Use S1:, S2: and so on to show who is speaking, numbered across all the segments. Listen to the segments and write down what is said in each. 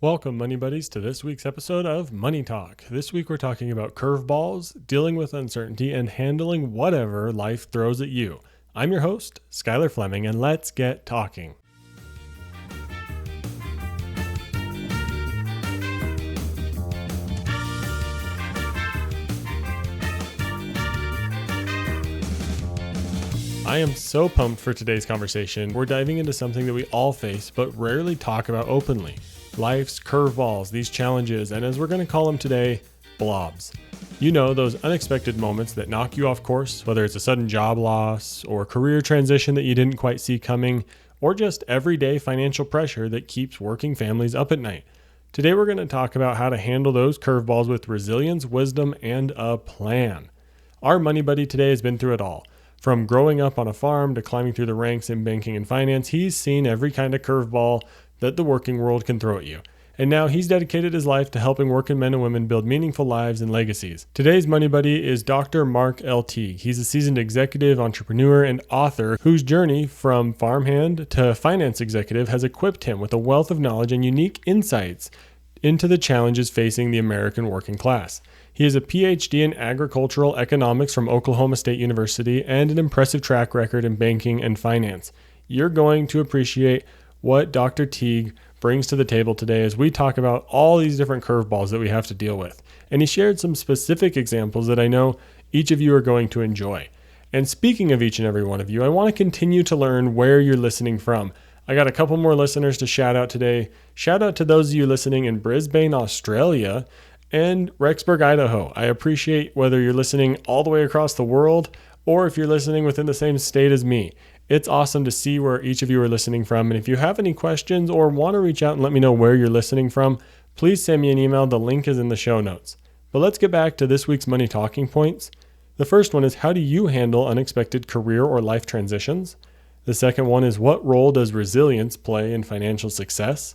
S1: Welcome, Money Buddies, to this week's episode of Money Talk. This week we're talking about curveballs, dealing with uncertainty, and handling whatever life throws at you. I'm your host, Skylar Fleming, and let's get talking. I am so pumped for today's conversation. We're diving into something that we all face but rarely talk about openly. Life's curveballs, these challenges, and as we're going to call them today, blobs. You know, those unexpected moments that knock you off course, whether it's a sudden job loss or career transition that you didn't quite see coming, or just everyday financial pressure that keeps working families up at night. Today we're going to talk about how to handle those curveballs with resilience, wisdom, and a plan. Our money buddy today has been through it all. From growing up on a farm to climbing through the ranks in banking and finance, he's seen every kind of curveball that the working world can throw at you. And now he's dedicated his life to helping working men and women build meaningful lives and legacies. Today's money buddy is Dr. Mark L. Teague. He's a seasoned executive, entrepreneur, and author whose journey from farmhand to finance executive has equipped him with a wealth of knowledge and unique insights into the challenges facing the American working class. He has a PhD in agricultural economics from Oklahoma State University and an impressive track record in banking and finance. You're going to appreciate what Dr. Teague brings to the table today as we talk about all these different curveballs that we have to deal with. And he shared some specific examples that I know each of you are going to enjoy. And speaking of each and every one of you, I want to continue to learn where you're listening from. I got a couple more listeners to shout out today. Shout out to those of you listening in Brisbane, Australia, and Rexburg, Idaho. I appreciate whether you're listening all the way across the world or if you're listening within the same state as me. It's awesome to see where each of you are listening from. And if you have any questions or want to reach out and let me know where you're listening from, please send me an email. The link is in the show notes. But let's get back to this week's money talking points. The first one is, how do you handle unexpected career or life transitions? The second one is, what role does resilience play in financial success?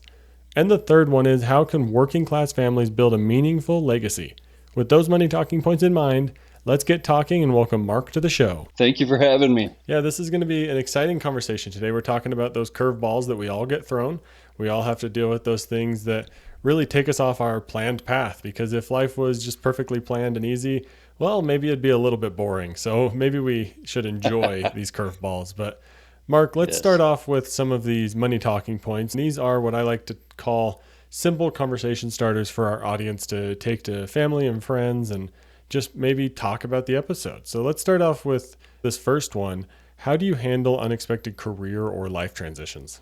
S1: And the third one is, how can working class families build a meaningful legacy? With those money talking points in mind, let's get talking and welcome Mark to the show.
S2: Thank you for having me.
S1: Yeah, this is going to be an exciting conversation today. We're talking about those curveballs that we all get thrown. We all have to deal with those things that really take us off our planned path, because if life was just perfectly planned and easy, well, maybe it'd be a little bit boring. So maybe we should enjoy these curveballs. But Mark, let's start off with some of these money talking points. These are what I like to call simple conversation starters for our audience to take to family and friends and just maybe talk about the episode. So let's start off with this first one. How do you handle unexpected career or life transitions?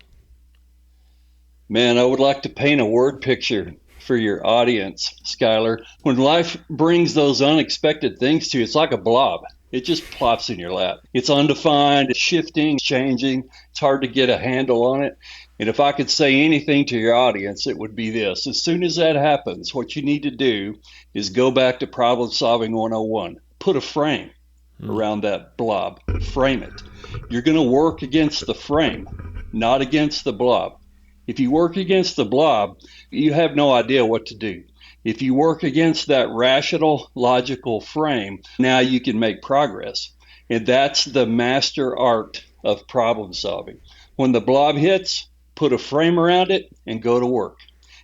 S2: Man, I would like to paint a word picture for your audience, Skylar. When life brings those unexpected things to you, it's like a blob. It just plops in your lap. It's undefined, it's shifting, changing. It's hard to get a handle on it. And if I could say anything to your audience, it would be this. As soon as that happens, what you need to do is go back to problem solving 101. Put a frame around that blob. Frame it. You're going to work against the frame, not against the blob. If you work against the blob, you have no idea what to do. If you work against that rational, logical frame, now you can make progress. And that's the master art of problem solving. When the blob hits, put a frame around it and go to work.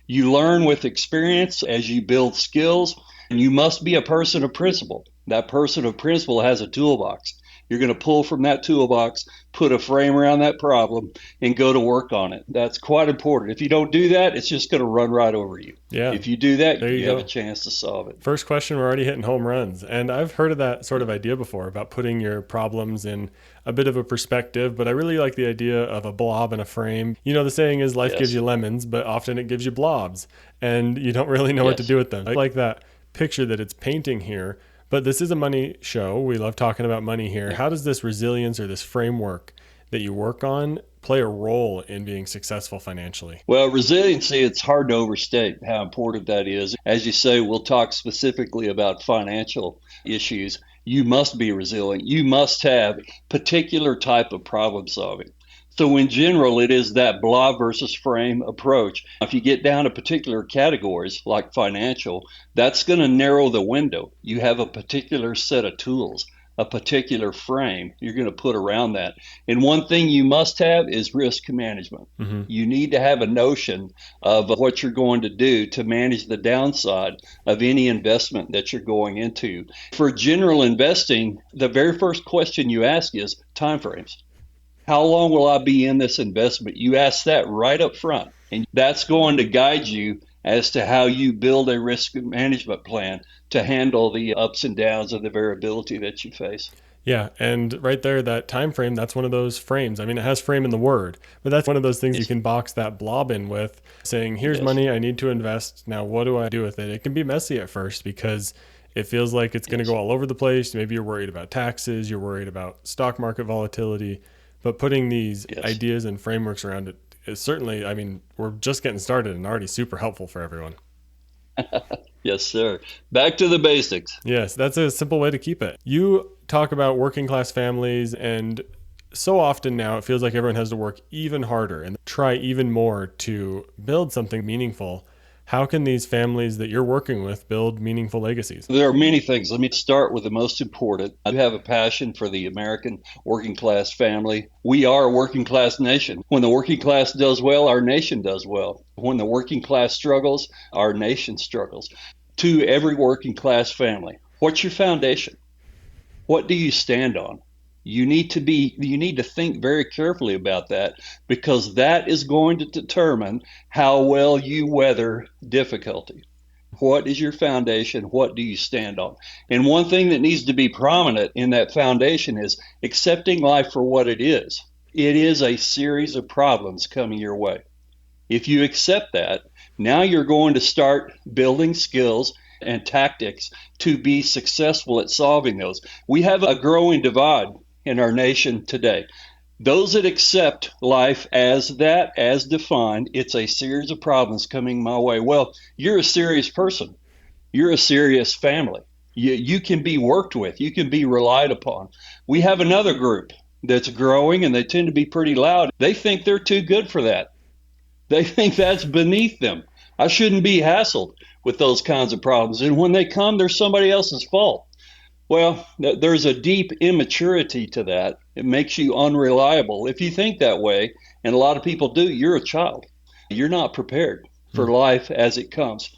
S2: You learn with experience as you build skills, and you must be a person of principle. That person of principle has a toolbox. You're going to pull from that toolbox, put a frame around that problem, and go to work on it. That's quite important. If you don't do that, it's just going to run right over you.
S1: Yeah.
S2: If you do that,
S1: you
S2: have a chance to solve it.
S1: First question, we're already hitting home runs. And I've heard of that sort of idea before about putting your problems in a bit of a perspective, but I really like the idea of a blob and a frame. You know, the saying is life gives you lemons, but often it gives you blobs, and you don't really know what to do with them. I like that picture that it's painting here. But this is a money show. We love talking about money here. How does this resilience or this framework that you work on play a role in being successful financially?
S2: Well, resiliency, it's hard to overstate how important that is. As you say, we'll talk specifically about financial issues. You must be resilient. You must have a particular type of problem solving. So in general, it is that blob versus frame approach. If you get down to particular categories like financial, that's going to narrow the window. You have a particular set of tools, a particular frame you're going to put around that. And one thing you must have is risk management.
S1: Mm-hmm.
S2: You need to have a notion of what you're going to do to manage the downside of any investment that you're going into. For general investing, the very first question you ask is timeframes. How long will I be in this investment? You ask that right up front, and that's going to guide you as to how you build a risk management plan to handle the ups and downs of the variability that you face.
S1: Yeah, and right there, that time frame, that's one of those frames. I mean, it has frame in the word, but that's one of those things you can box that blob in with, saying, here's money I need to invest. Now, what do I do with it? It can be messy at first because it feels like it's going to go all over the place. Maybe you're worried about taxes, you're worried about stock market volatility, but putting these ideas and frameworks around it is certainly, I mean, we're just getting started and already super helpful for everyone.
S2: Yes, sir. Back to the basics.
S1: Yes, that's a simple way to keep it. You talk about working class families, and so often now it feels like everyone has to work even harder and try even more to build something meaningful. How can these families that you're working with build meaningful legacies?
S2: There are many things. Let me start with the most important. I have a passion for the American working class family. We are a working class nation. When the working class does well, our nation does well. When the working class struggles, our nation struggles. To every working class family, what's your foundation? What do you stand on? You need to think very carefully about that, because that is going to determine how well you weather difficulty. What is your foundation? What do you stand on? And one thing that needs to be prominent in that foundation is accepting life for what it is. It is a series of problems coming your way. If you accept that, now you're going to start building skills and tactics to be successful at solving those. We have a growing divide in our nation today. Those that accept life as that, as defined, it's a series of problems coming my way. Well, you're a serious person. You're a serious family. You can be worked with. You can be relied upon. We have another group that's growing, and they tend to be pretty loud. They think they're too good for that. They think that's beneath them. I shouldn't be hassled with those kinds of problems. And when they come, they're somebody else's fault. Well, there's a deep immaturity to that. It makes you unreliable. If you think that way, and a lot of people do, you're a child. You're not prepared for life as it comes.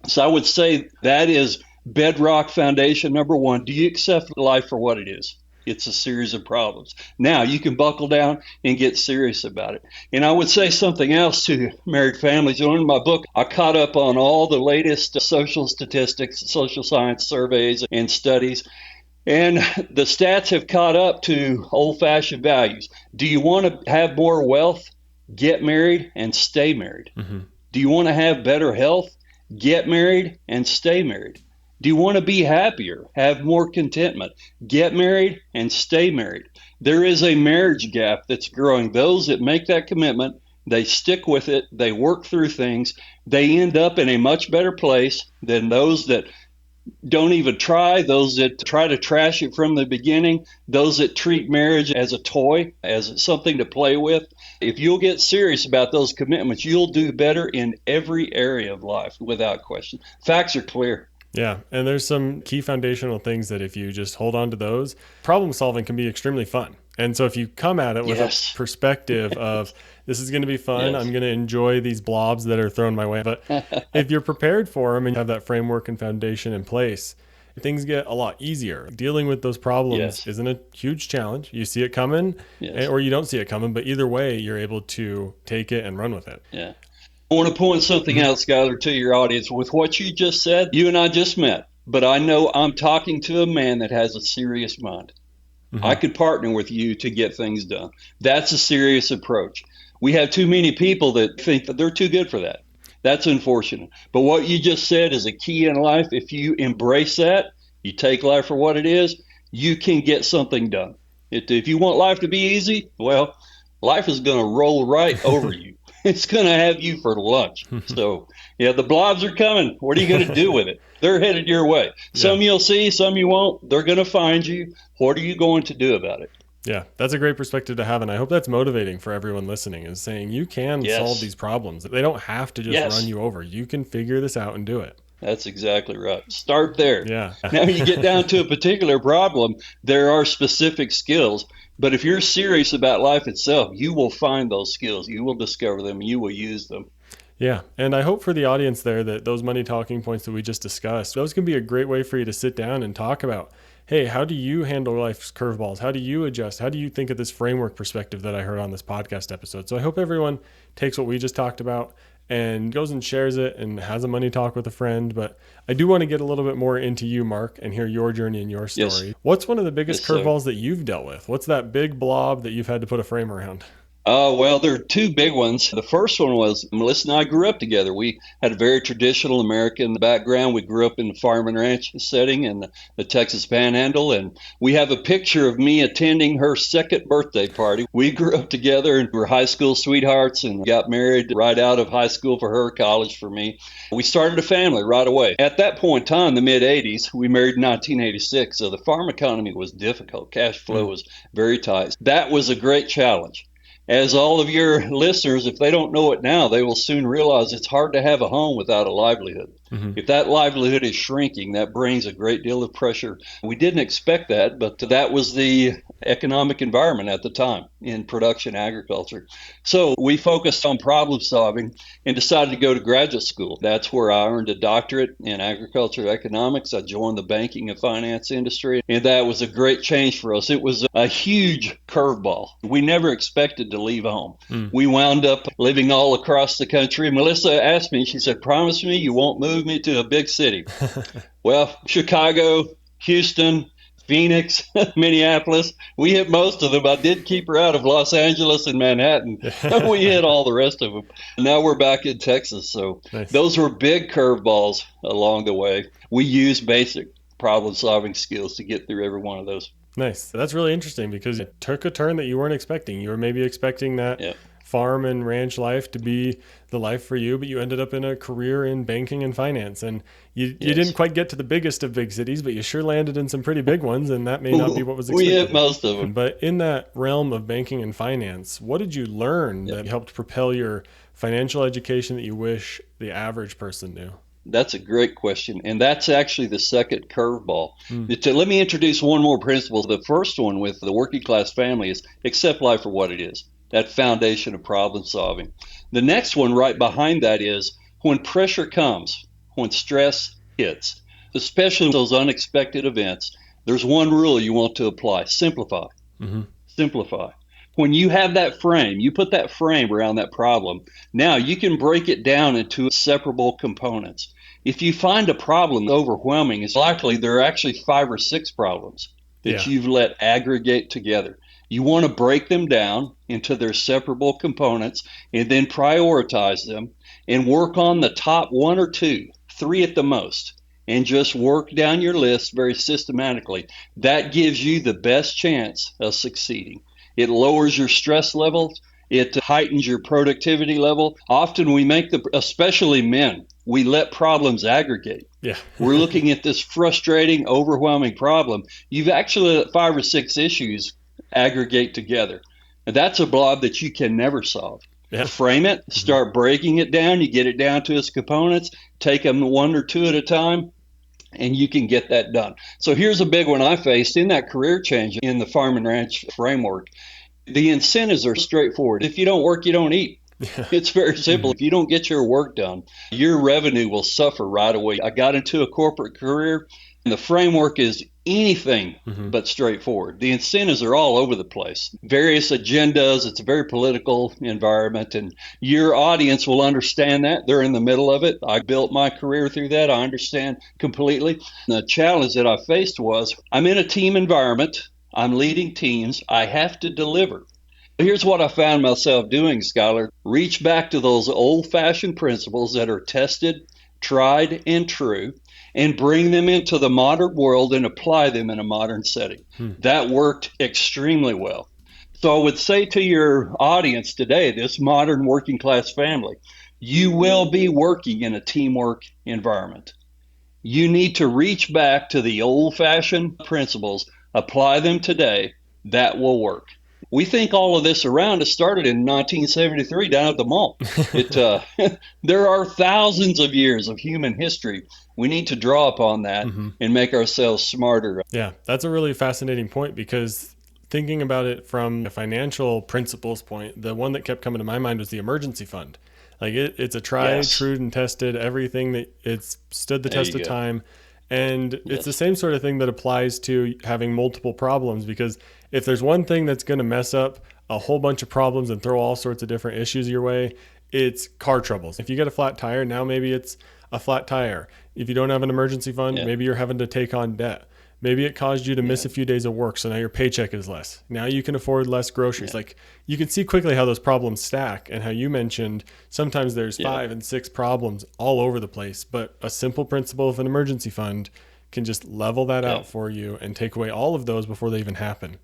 S2: So I would say that is bedrock foundation number one. Do you accept life for what it is? It's a series of problems. Now you can buckle down and get serious about it. And I would say something else to married families. In my book, I caught up on all the latest social statistics, social science surveys and studies. And the stats have caught up to old-fashioned values. Do you want to have more wealth? Get married and stay married. Mm-hmm. Do you want to have better health? Get married and stay married. Do you want to be happier, have more contentment? Get married and stay married. There is a marriage gap that's growing. Those that make that commitment, they stick with it, they work through things, they end up in a much better place than those that don't even try, those that try to trash it from the beginning, those that treat marriage as a toy, as something to play with. If you'll get serious about those commitments, you'll do better in every area of life without question. Facts are clear.
S1: Yeah, and there's some key foundational things that if you just hold on to those, problem solving can be extremely fun. And so if you come at it with a perspective of this is going to be fun, I'm going to enjoy these blobs that are thrown my way. But if you're prepared for them and you have that framework and foundation in place, things get a lot easier. Dealing with those problems isn't a huge challenge. You see it coming or you don't see it coming, but either way, you're able to take it and run with it.
S2: Yeah. I want to point something out, Skylar, to your audience. With what you just said, you and I just met, but I know I'm talking to a man that has a serious mind. Mm-hmm. I could partner with you to get things done. That's a serious approach. We have too many people that think that they're too good for that. That's unfortunate. But what you just said is a key in life. If you embrace that, you take life for what it is, you can get something done. If you want life to be easy, well, life is going to roll right over you. It's going to have you for lunch. So, the blobs are coming. What are you going to do with it? They're headed your way. Some you'll see, some you won't. They're going to find you. What are you going to do about it?
S1: Yeah, that's a great perspective to have. And I hope that's motivating for everyone listening, is saying you can solve these problems. They don't have to just run you over. You can figure this out and do it.
S2: That's exactly right. Start there.
S1: Yeah.
S2: Now you get down to a particular problem, there are specific skills, but if you're serious about life itself, you will find those skills. You will discover them, and you will use them.
S1: Yeah. And I hope for the audience there that those money talking points that we just discussed, those can be a great way for you to sit down and talk about, hey, how do you handle life's curveballs? How do you adjust? How do you think of this framework perspective that I heard on this podcast episode? So I hope everyone takes what we just talked about and goes and shares it and has a money talk with a friend. But I do want to get a little bit more into you, Mark, and hear your journey and your story.
S2: Yes.
S1: What's one of the biggest
S2: Yes, sir.
S1: curveballs that you've dealt with? What's that big blob that you've had to put a frame around?
S2: Well, there are two big ones. The first one was Melissa and I grew up together. We had a very traditional American background. We grew up in the farm and ranch setting in the Texas Panhandle, and we have a picture of me attending her second birthday party. We grew up together and were high school sweethearts and got married right out of high school for her, college for me. We started a family right away. At that point in time, the mid-'80s, we married in 1986, so the farm economy was difficult. Cash flow was very tight. That was a great challenge. As all of your listeners, if they don't know it now, they will soon realize it's hard to have a home without a livelihood. If that livelihood is shrinking, that brings a great deal of pressure. We didn't expect that, but that was the economic environment at the time in production agriculture. So we focused on problem solving and decided to go to graduate school. That's where I earned a doctorate in agriculture economics. I joined the banking and finance industry, and that was a great change for us. It was a huge curveball. We never expected to leave home. We wound up living all across the country. Melissa asked me, she said, promise me you won't move me to a big city. Well, Chicago, Houston, Phoenix, Minneapolis, we hit most of them. I did keep her out of Los Angeles and Manhattan. We hit all the rest of them. Now we're back in Texas. So
S1: Nice.
S2: Those were big curveballs along the way. We use basic problem solving skills to get through every one of those.
S1: Nice. That's really interesting because it took a turn that you weren't expecting. You were maybe expecting that farm and ranch life to be the life for you, but you ended up in a career in banking and finance. And you didn't quite get to the biggest of big cities, but you sure landed in some pretty big ones, and that may not be what was expected.
S2: We hit most of them.
S1: But in that realm of banking and finance, what did you learn that helped propel your financial education that you wish the average person knew?
S2: That's a great question. And that's actually the second curveball. Let me introduce one more principle. The first one with the working class family is accept life for what it is, that foundation of problem solving. The next one right behind that is when pressure comes, when stress hits, especially those unexpected events, there's one rule you want to apply. Simplify. Simplify. When you have that frame, you put that frame around that problem, now you can break it down into separable components. If you find a problem overwhelming, it's likely there are actually 5 or 6 problems that you've let aggregate together. You want to break them down into their separable components and then prioritize them and work on the top 1 or 2, 3 at the most, and just work down your list very systematically. That gives you the best chance of succeeding. It lowers your stress levels. It heightens your productivity level. Often we make especially men, we let problems aggregate. We're looking at this frustrating, overwhelming problem. You've actually let 5 or 6 issues aggregate together. And that's a blob that you can never solve. Frame it, start breaking it down. You get it down to its components, take them 1 or 2 at a time, and you can get that done. So here's a big one I faced in that career change in the farm and ranch framework. The incentives are straightforward. If you don't work, you don't eat. It's very simple. If you don't get your work done, your revenue will suffer right away. I got into a corporate career, and the framework is anything but straightforward. The incentives are all over the place. Various agendas. It's a very political environment, and your audience will understand that. They're in the middle of it. I built my career through that. I understand completely. The challenge that I faced was I'm in a team environment. I'm leading teams. I have to deliver. Here's what I found myself doing, Skylar. Reach back to those old-fashioned principles that are tested, tried, and true, and bring them into the modern world and apply them in a modern setting. That worked extremely well. So I would say to your audience today, this modern working class family, you will be working in a teamwork environment. You need to reach back to the old-fashioned principles, apply them today. That will work. We think all of this around us started in 1973 down at the mall. It There are thousands of years of human history. We need to draw upon that and make ourselves smarter.
S1: Yeah, that's a really fascinating point, because thinking about it from a financial principles point, the one that kept coming to my mind was the emergency fund. Like it's a tried,
S2: Yes.
S1: true, and tested everything that it's stood the
S2: There
S1: test
S2: you
S1: of
S2: go.
S1: time. And it's the
S2: Yes.
S1: same sort of thing that applies to having multiple problems, because if there's one thing that's going to mess up a whole bunch of problems and throw all sorts of different issues your way, it's car troubles. If you get a flat tire, now maybe it's a flat tire. If you don't have an emergency fund,
S2: Yeah.
S1: maybe you're having to take on debt. Maybe it caused you to miss
S2: Yeah.
S1: a few days of work, so now your paycheck is less. Now you can afford less groceries.
S2: Yeah.
S1: Like, you can see quickly how those problems stack, and how you mentioned sometimes there's
S2: Yeah.
S1: 5 and 6 problems all over the place. But a simple principle of an emergency fund can just level that
S2: Yeah.
S1: out for you and take away all of those before they even happen.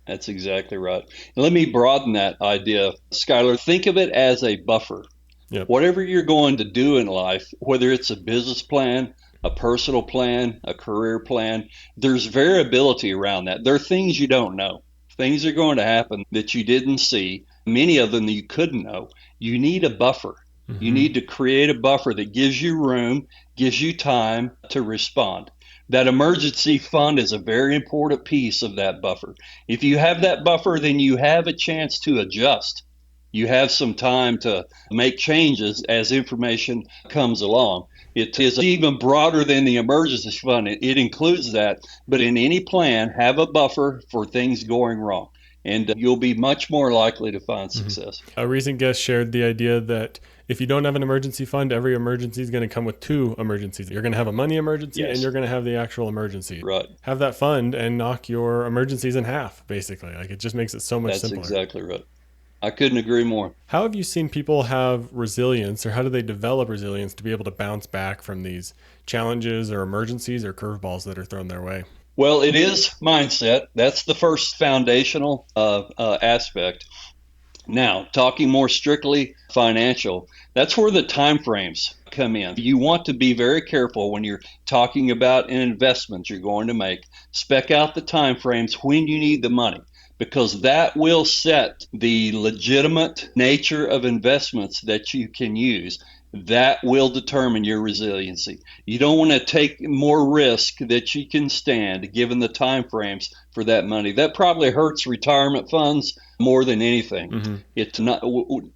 S2: That's exactly right. Let me broaden that idea, Skylar. Think of it as a buffer.
S1: Yep.
S2: Whatever you're going to do in life, whether it's a business plan, a personal plan, a career plan, there's variability around that. There are things you don't know. Things are going to happen that you didn't see, many of them that you couldn't know. You need a buffer. You
S1: Mm-hmm.
S2: need to create a buffer that gives you room, gives you time to respond. That emergency fund is a very important piece of that buffer. If you have that buffer, then you have a chance to adjust. You have some time to make changes as information comes along. It is even broader than the emergency fund. It includes that, but in any plan, have a buffer for things going wrong, and you'll be much more likely to find
S1: Mm-hmm.
S2: success.
S1: A recent guest shared the idea that if you don't have an emergency fund, every emergency is going to come with 2 emergencies. You're going to have a money emergency, and
S2: Yes,
S1: you're going to have the actual emergency.
S2: right.
S1: Have that fund and knock your emergencies in half, basically. Like, it just makes it so much
S2: That's
S1: simpler.
S2: exactly right. I couldn't agree more.
S1: How have you seen people have resilience, or how do they develop resilience to be able to bounce back from these challenges or emergencies or curveballs that are thrown their way?
S2: Well, it is mindset. That's the first foundational aspect. Now, talking more strictly financial, that's where the time frames come in. You want to be very careful when you're talking about an investment you're going to make. Spec out the time frames when you need the money, because that will set the legitimate nature of investments that you can use. That will determine your resiliency. You don't want to take more risk that you can stand given the time frames for that money. That probably hurts retirement funds more than anything.
S1: Mm-hmm.
S2: It's not,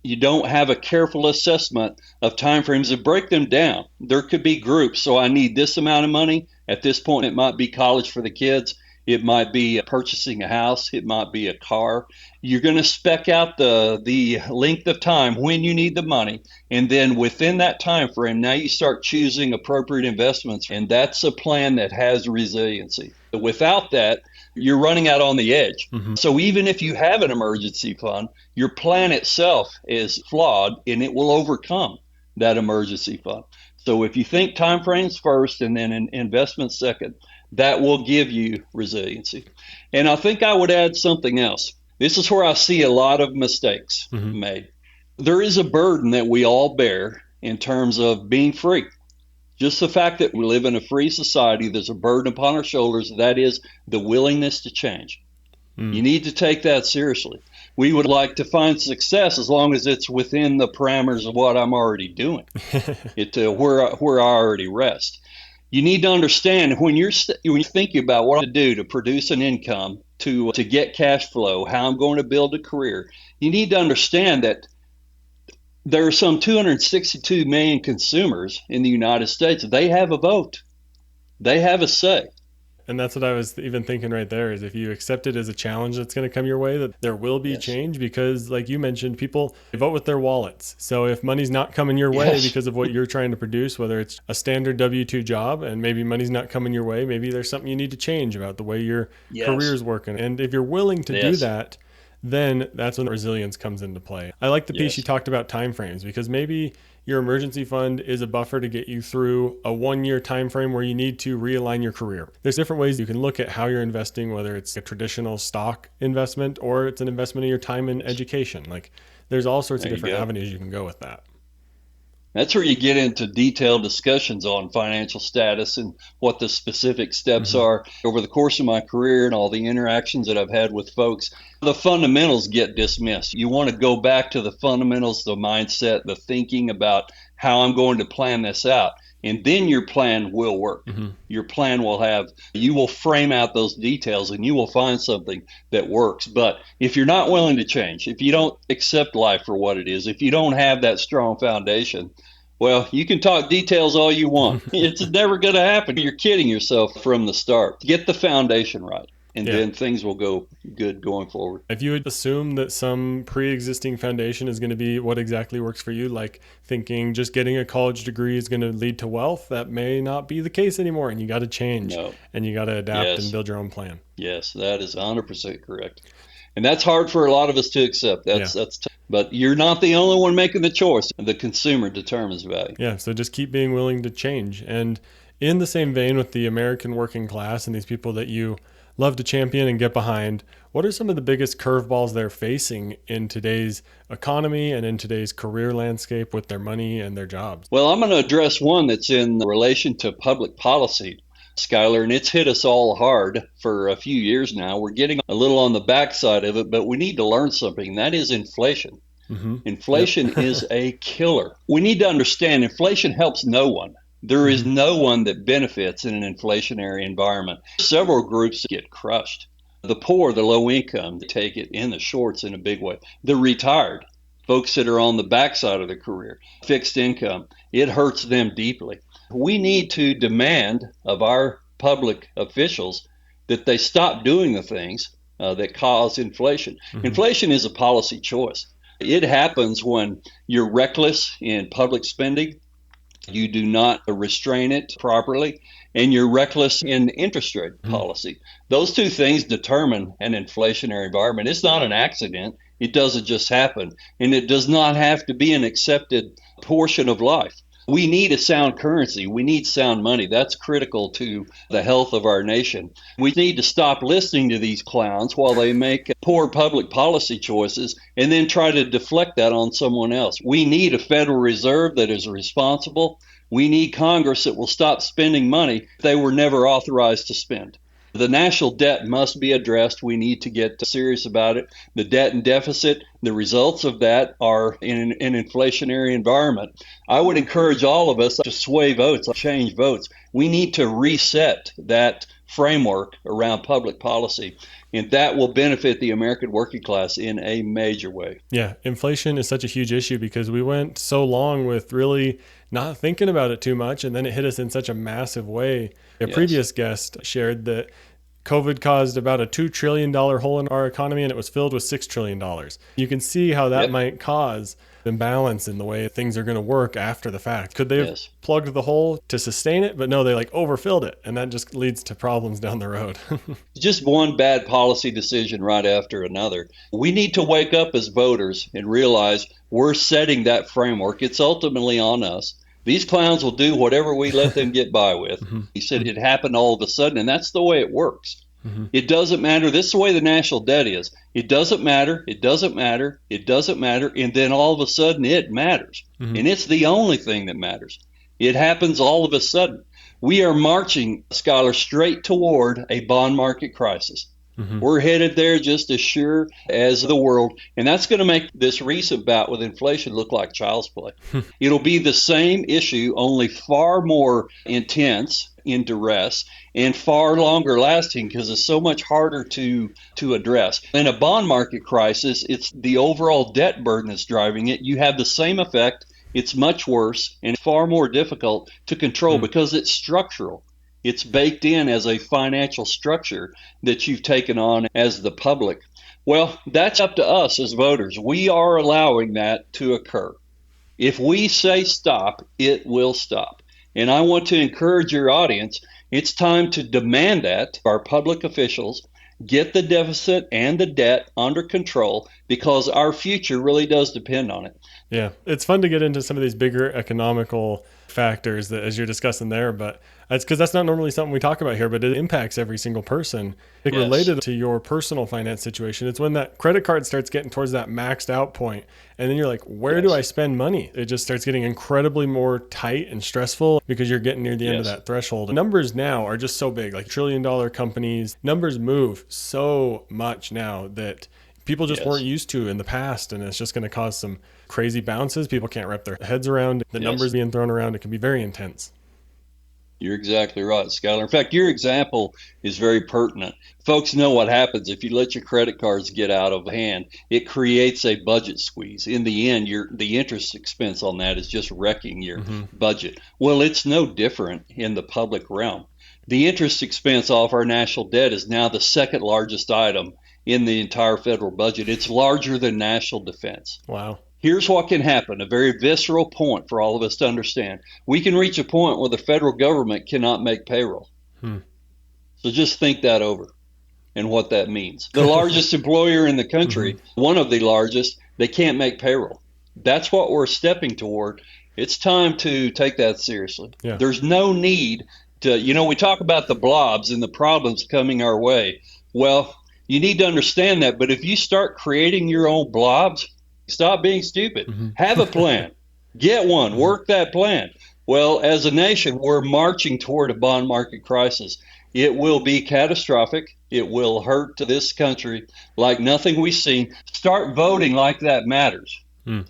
S2: you don't have a careful assessment of timeframes and break them down. There could be groups. So I need this amount of money at this point. It might be college for the kids. It might be purchasing a house. It might be a car. You're going to spec out the length of time when you need the money, and then within that time frame, now you start choosing appropriate investments, and that's a plan that has resiliency. Without that, you're running out on the edge.
S1: Mm-hmm.
S2: So even if you have an emergency fund, your plan itself is flawed, and it will overcome that emergency fund. So if you think timeframes first and then investments second, that will give you resiliency. And I think I would add something else. This is where I see a lot of mistakes
S1: Mm-hmm.
S2: made. There is a burden that we all bear in terms of being free. Just the fact that we live in a free society, there's a burden upon our shoulders. That is the willingness to change.
S1: Mm.
S2: You need to take that seriously. We would like to find success as long as it's within the parameters of what I'm already doing, where I already rest. You need to understand when you're thinking about what to do to produce an income, to get cash flow, how I'm going to build a career. You need to understand that there are some 262 million consumers in the United States. They have a vote. They have a say.
S1: And that's what I was even thinking right there, is if you accept it as a challenge that's going to come your way, that there will be
S2: Yes.
S1: change, because like you mentioned, people vote with their wallets. So if money's not coming your way
S2: Yes.
S1: because of what you're trying to produce, whether it's a standard W-2 job and maybe money's not coming your way, maybe there's something you need to change about the way your
S2: Yes.
S1: career's working. And if you're willing to do
S2: Yes.
S1: that, then that's when resilience comes into play. I like the piece
S2: Yes.
S1: you talked about timeframes, because maybe your emergency fund is a buffer to get you through a 1-year time frame where you need to realign your career. There's different ways you can look at how you're investing, whether it's a traditional stock investment or it's an investment in your time in education. Like, there's all sorts of
S2: There you
S1: different
S2: go.
S1: avenues you can go with that.
S2: That's where you get into detailed discussions on financial status and what the specific steps are. Over the course of my career and all the interactions that I've had with folks, the fundamentals get dismissed. You want to go back to the fundamentals, the mindset, the thinking about how I'm going to plan this out. And then your plan will work. Your plan will you will frame out those details and you will find something that works. But if you're not willing to change, if you don't accept life for what it is, if you don't have that strong foundation, well, you can talk details all you want. It's never going to happen. You're kidding yourself from the start. Get the foundation right. And then things will go good going forward.
S1: If you would assume that some pre-existing foundation is going to be what exactly works for you, like thinking just getting a college degree is going to lead to wealth, that may not be the case anymore. And you got to change and you got to adapt and build your own plan.
S2: Yes, that is 100% correct. And that's hard for a lot of us to accept. But you're not the only one making the choice. The consumer determines value.
S1: Yeah, so just keep being willing to change. And in the same vein with the American working class and these people that you love to champion and get behind, what are some of the biggest curveballs they're facing in today's economy and in today's career landscape with their money and their jobs?
S2: Well, I'm going to address one that's in relation to public policy, Skylar, and it's hit us all hard for a few years now. We're getting a little on the backside of it, but we need to learn something, and that is inflation. Inflation is a killer. We need to understand inflation helps no one. There is no one that benefits in an inflationary environment. Several groups get crushed. The poor, the low income, they take it in the shorts in a big way. The retired, folks that are on the backside of their career, fixed income, it hurts them deeply. We need to demand of our public officials that they stop doing the things that cause inflation. Inflation is a policy choice. It happens when you're reckless in public spending, you do not restrain it properly, and you're reckless in interest rate policy. Those two things determine an inflationary environment. It's not an accident. It doesn't just happen. And it does not have to be an accepted portion of life. We need a sound currency. We need sound money. That's critical to the health of our nation. We need to stop listening to these clowns while they make poor public policy choices and then try to deflect that on someone else. We need a Federal Reserve that is responsible. We need Congress that will stop spending money they were never authorized to spend. The national debt must be addressed. We need to get serious about it. The debt and deficit, the results of that are in an inflationary environment. I would encourage all of us to sway votes, change votes. We need to reset that framework around public policy, and that will benefit the American working class in a major way.
S1: Yeah, inflation is such a huge issue because we went so long with really not thinking about it too much, and then it hit us in such a massive way. A previous guest shared that COVID caused about a $2 trillion hole in our economy, and it was filled with $6 trillion. You can see how that might cause imbalance in the way things are going to work after the fact. Could they have plugged the hole to sustain it? But no, they overfilled it, and that just leads to problems down the road.
S2: Just one bad policy decision right after another. We need to wake up as voters and realize we're setting that framework. It's ultimately on us. These clowns will do whatever we let them get by with. He said it happened all of a sudden, and that's the way it works. It doesn't matter. This is the way the national debt is. It doesn't matter. It doesn't matter. It doesn't matter. And then all of a sudden it matters. And it's the only thing that matters. It happens all of a sudden. We are marching, Skylar, straight toward a bond market crisis. We're headed there just as sure as the world. And that's going to make this recent bout with inflation look like child's play. It'll be the same issue, only far more intense in duress and far longer lasting because it's so much harder to address. In a bond market crisis, it's the overall debt burden that's driving it. You have the same effect. It's much worse and far more difficult to control because it's structural. It's baked in as a financial structure that you've taken on as the public. Well, that's up to us as voters. We are allowing that to occur. If we say stop, it will stop. And I want to encourage your audience, it's time to demand that our public officials get the deficit and the debt under control because our future really does depend on it.
S1: Yeah, it's fun to get into some of these bigger economical factors that, as you're discussing there, but that's because that's not normally something we talk about here, but it impacts every single person. Like
S2: Yes.
S1: related to your personal finance situation, it's when that credit card starts getting towards that maxed out point, and then you're like, where do
S2: Yes.
S1: I spend money? It just starts getting incredibly more tight and stressful because you're getting near the end of
S2: Yes.
S1: that threshold. Numbers now are just so big, like $1 trillion companies. Numbers move so much now that people just
S2: Yes.
S1: weren't used to in the past, and it's just going to cause some crazy bounces. People can't wrap their heads around the
S2: Yes.
S1: numbers being thrown around. It can be very intense.
S2: You're exactly right, Skylar. In fact, your example is very pertinent. Folks know what happens if you let your credit cards get out of hand. It creates a budget squeeze. In the end, the interest expense on that is just wrecking your budget. Well, it's no different in the public realm. The interest expense off our national debt is now the second largest item in the entire federal budget. It's larger than national defense.
S1: Wow.
S2: Here's what can happen, a very visceral point for all of us to understand. We can reach a point where the federal government cannot make payroll. So just think that over and what that means. The largest employer in the country, one of the largest, they can't make payroll. That's what we're stepping toward. It's time to take that seriously.
S1: Yeah.
S2: There's no need to, we talk about the blobs and the problems coming our way. Well, you need to understand that. But if you start creating your own blobs, stop being stupid. Have a plan. Get one. Work that plan. Well, as a nation, we're marching toward a bond market crisis. It will be catastrophic. It will hurt this country like nothing we've seen. Start voting like that matters.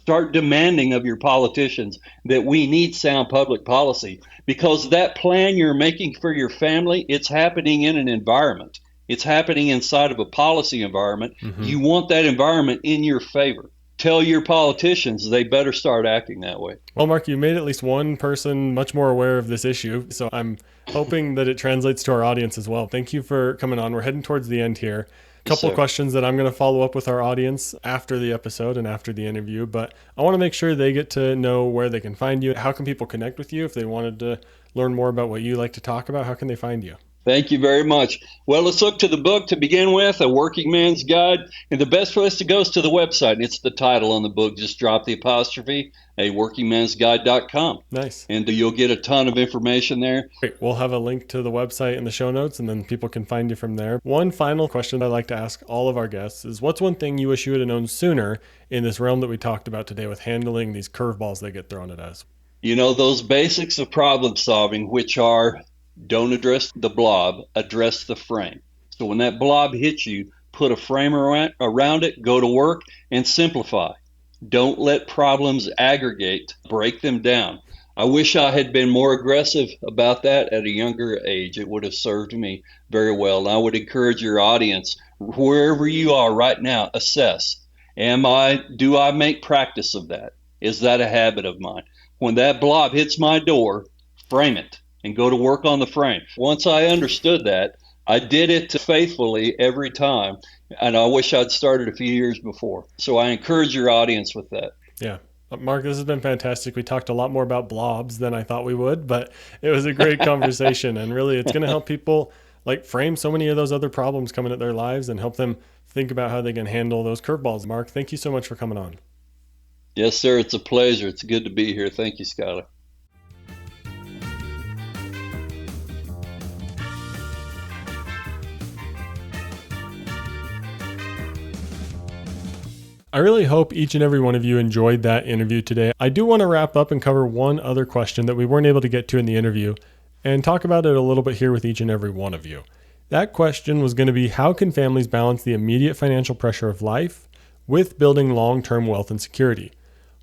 S2: Start demanding of your politicians that we need sound public policy, because that plan you're making for your family, it's happening in an environment. It's happening inside of a policy environment. You want that environment in your favor. Tell your politicians they better start acting that way.
S1: Well, Mark, you made at least one person much more aware of this issue, so I'm hoping that it translates to our audience as well. Thank you for coming on. We're heading towards the end here. A couple of questions that I'm going to follow up with our audience after the episode and after the interview, but I want to make sure they get to know where they can find you. How can people connect with you if they wanted to learn more about what you like to talk about? How can they find you?
S2: Thank you very much. Well, let's look to the book to begin with, A Working Man's Guide. And the best place to go is to the website. It's the title on the book. Just drop the apostrophe, aworkingmansguide.com.
S1: Nice.
S2: And you'll get a ton of information there.
S1: Great. We'll have a link to the website in the show notes, and then people can find you from there. One final question I like to ask all of our guests is, what's one thing you wish you would have known sooner in this realm that we talked about today with handling these curveballs that get thrown at us?
S2: Those basics of problem solving, which are don't address the blob, address the frame. So when that blob hits you, put a frame around it, go to work, and simplify. Don't let problems aggregate, break them down. I wish I had been more aggressive about that at a younger age. It would have served me very well. And I would encourage your audience, wherever you are right now, assess. Do I make practice of that? Is that a habit of mine? When that blob hits my door, frame it and go to work on the frame. Once I understood that, I did it faithfully every time, and I wish I'd started a few years before. So I encourage your audience with that.
S1: Yeah. Mark, this has been fantastic. We talked a lot more about blobs than I thought we would, but it was a great conversation, and really it's going to help people frame so many of those other problems coming at their lives and help them think about how they can handle those curveballs. Mark, thank you so much for coming on.
S2: Yes, sir. It's a pleasure. It's good to be here. Thank you, Skylar.
S1: I really hope each and every one of you enjoyed that interview today. I do want to wrap up and cover one other question that we weren't able to get to in the interview and talk about it a little bit here with each and every one of you. That question was going to be, how can families balance the immediate financial pressure of life with building long-term wealth and security?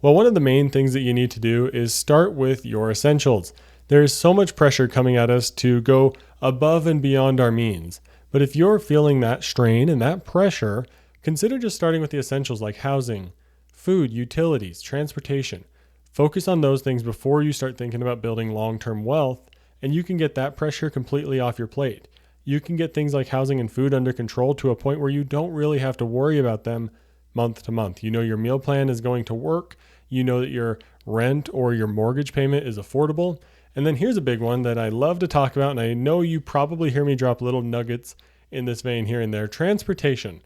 S1: Well, one of the main things that you need to do is start with your essentials. There is so much pressure coming at us to go above and beyond our means. But if you're feeling that strain and that pressure, consider just starting with the essentials like housing, food, utilities, transportation. Focus on those things before you start thinking about building long-term wealth, and you can get that pressure completely off your plate. You can get things like housing and food under control to a point where you don't really have to worry about them month to month. You know your meal plan is going to work. You know that your rent or your mortgage payment is affordable. And then here's a big one that I love to talk about, and I know you probably hear me drop little nuggets in this vein here and there. Transportation.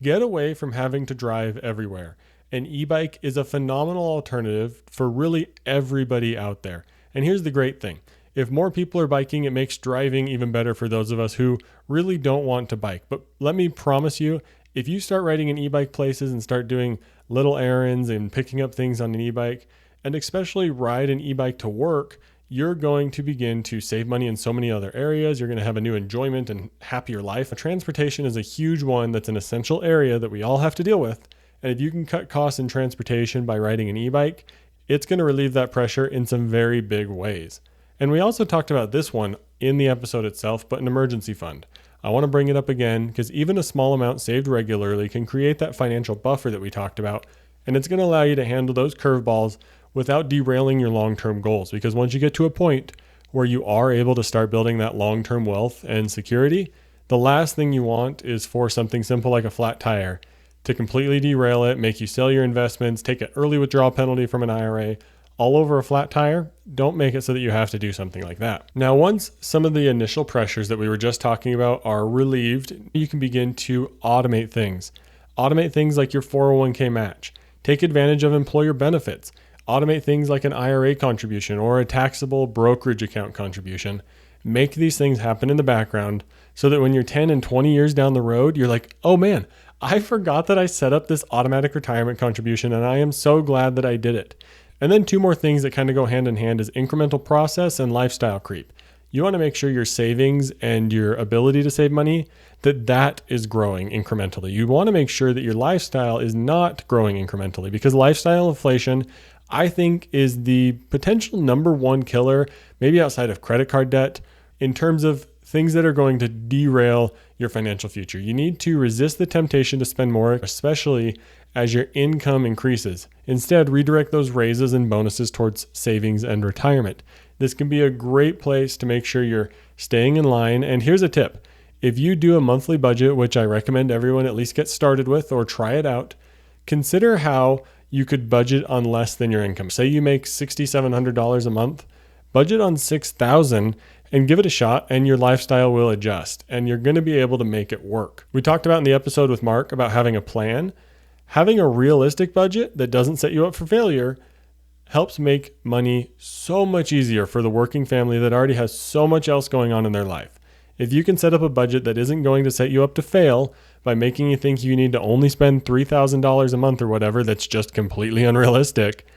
S1: Get away from having to drive everywhere. An e-bike is a phenomenal alternative for really everybody out there. And here's the great thing. If more people are biking, it makes driving even better for those of us who really don't want to bike. But let me promise you, if you start riding an e-bike places and start doing little errands and picking up things on an e-bike, and especially ride an e-bike to work, you're going to begin to save money in so many other areas. You're going to have a new enjoyment and happier life. Transportation is a huge one that's an essential area that we all have to deal with. And if you can cut costs in transportation by riding an e-bike, it's going to relieve that pressure in some very big ways. And we also talked about this one in the episode itself, but an emergency fund. I want to bring it up again because even a small amount saved regularly can create that financial buffer that we talked about. And it's going to allow you to handle those curveballs without derailing your long-term goals. Because once you get to a point where you are able to start building that long-term wealth and security, the last thing you want is for something simple like a flat tire to completely derail it, make you sell your investments, take an early withdrawal penalty from an IRA, all over a flat tire. Don't make it so that you have to do something like that. Now, once some of the initial pressures that we were just talking about are relieved, you can begin to automate things. Automate things like your 401k match. Take advantage of employer benefits. Automate things like an IRA contribution or a taxable brokerage account contribution. Make these things happen in the background so that when you're 10 and 20 years down the road, you're like, oh man, I forgot that I set up this automatic retirement contribution and I am so glad that I did it. And then two more things that kind of go hand in hand is incremental process and lifestyle creep. You want to make sure your savings and your ability to save money, that is growing incrementally. You want to make sure that your lifestyle is not growing incrementally because lifestyle inflation, I think, is the potential number one killer, maybe outside of credit card debt, in terms of things that are going to derail your financial future. You need to resist the temptation to spend more, especially as your income increases. Instead, redirect those raises and bonuses towards savings and retirement. This can be a great place to make sure you're staying in line. And here's a tip. If you do a monthly budget, which I recommend everyone at least get started with or try it out, consider how you could budget on less than your income. Say you make $6,700 a month, budget on $6,000 and give it a shot, and your lifestyle will adjust and you're going to be able to make it work. We talked about in the episode with Mark about having a plan. Having a realistic budget that doesn't set you up for failure helps make money so much easier for the working family that already has so much else going on in their life. If you can set up a budget that isn't going to set you up to fail by making you think you need to only spend $3,000 a month or whatever, that's just completely unrealistic.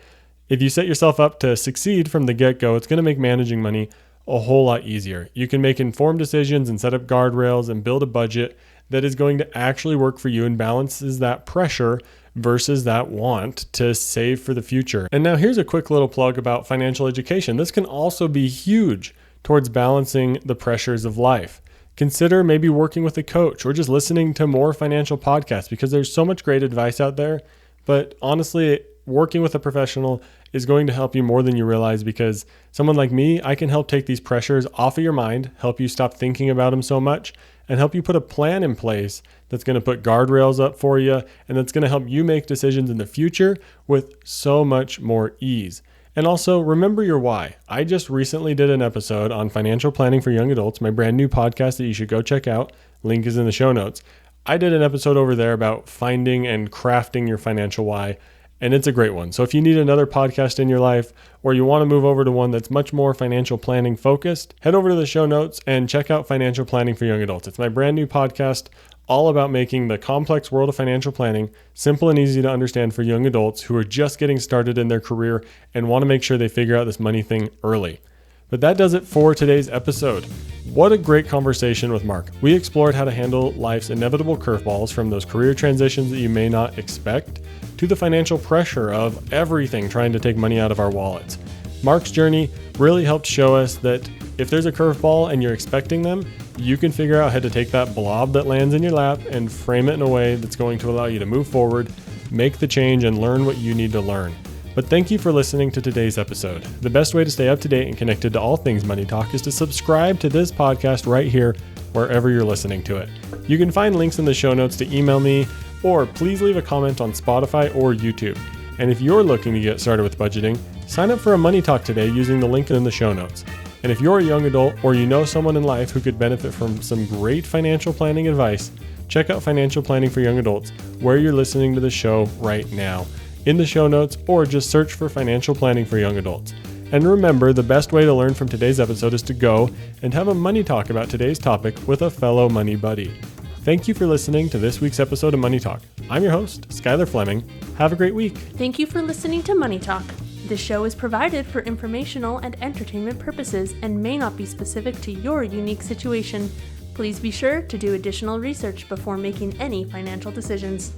S1: If you set yourself up to succeed from the get-go, it's going to make managing money a whole lot easier. You can make informed decisions and set up guardrails and build a budget that is going to actually work for you and balances that pressure versus that want to save for the future. And now here's a quick little plug about financial education. This can also be huge towards balancing the pressures of life. Consider maybe working with a coach or just listening to more financial podcasts because there's so much great advice out there. But honestly, working with a professional is going to help you more than you realize because someone like me, I can help take these pressures off of your mind, help you stop thinking about them so much, and help you put a plan in place that's going to put guardrails up for you and that's going to help you make decisions in the future with so much more ease. And also remember your why. I just recently did an episode on financial planning for young adults, my brand new podcast that you should go check out. Link is in the show notes. I did an episode over there about finding and crafting your financial why. And it's a great one. So if you need another podcast in your life or you want to move over to one that's much more financial planning focused, head over to the show notes and check out Financial Planning for Young Adults. It's my brand new podcast all about making the complex world of financial planning simple and easy to understand for young adults who are just getting started in their career and want to make sure they figure out this money thing early. But that does it for today's episode. What a great conversation with Mark. We explored how to handle life's inevitable curveballs, from those career transitions that you may not expect to the financial pressure of everything trying to take money out of our wallets. Mark's journey really helped show us that if there's a curveball and you're expecting them, you can figure out how to take that blob that lands in your lap and frame it in a way that's going to allow you to move forward, make the change, and learn what you need to learn. But thank you for listening to today's episode. The best way to stay up to date and connected to all things Money Talk is to subscribe to this podcast right here, wherever you're listening to it. You can find links in the show notes to email me, or please leave a comment on Spotify or YouTube. And if you're looking to get started with budgeting, sign up for a Money Talk today using the link in the show notes. And if you're a young adult or you know someone in life who could benefit from some great financial planning advice, check out Financial Planning for Young Adults where you're listening to the show right now, in the show notes, or just search for Financial Planning for Young Adults. And remember, the best way to learn from today's episode is to go and have a money talk about today's topic with a fellow money buddy. Thank you for listening to this week's episode of Money Talk. I'm your host, Skylar Fleming. Have a great week.
S3: Thank you for listening to Money Talk. This show is provided for informational and entertainment purposes and may not be specific to your unique situation. Please be sure to do additional research before making any financial decisions.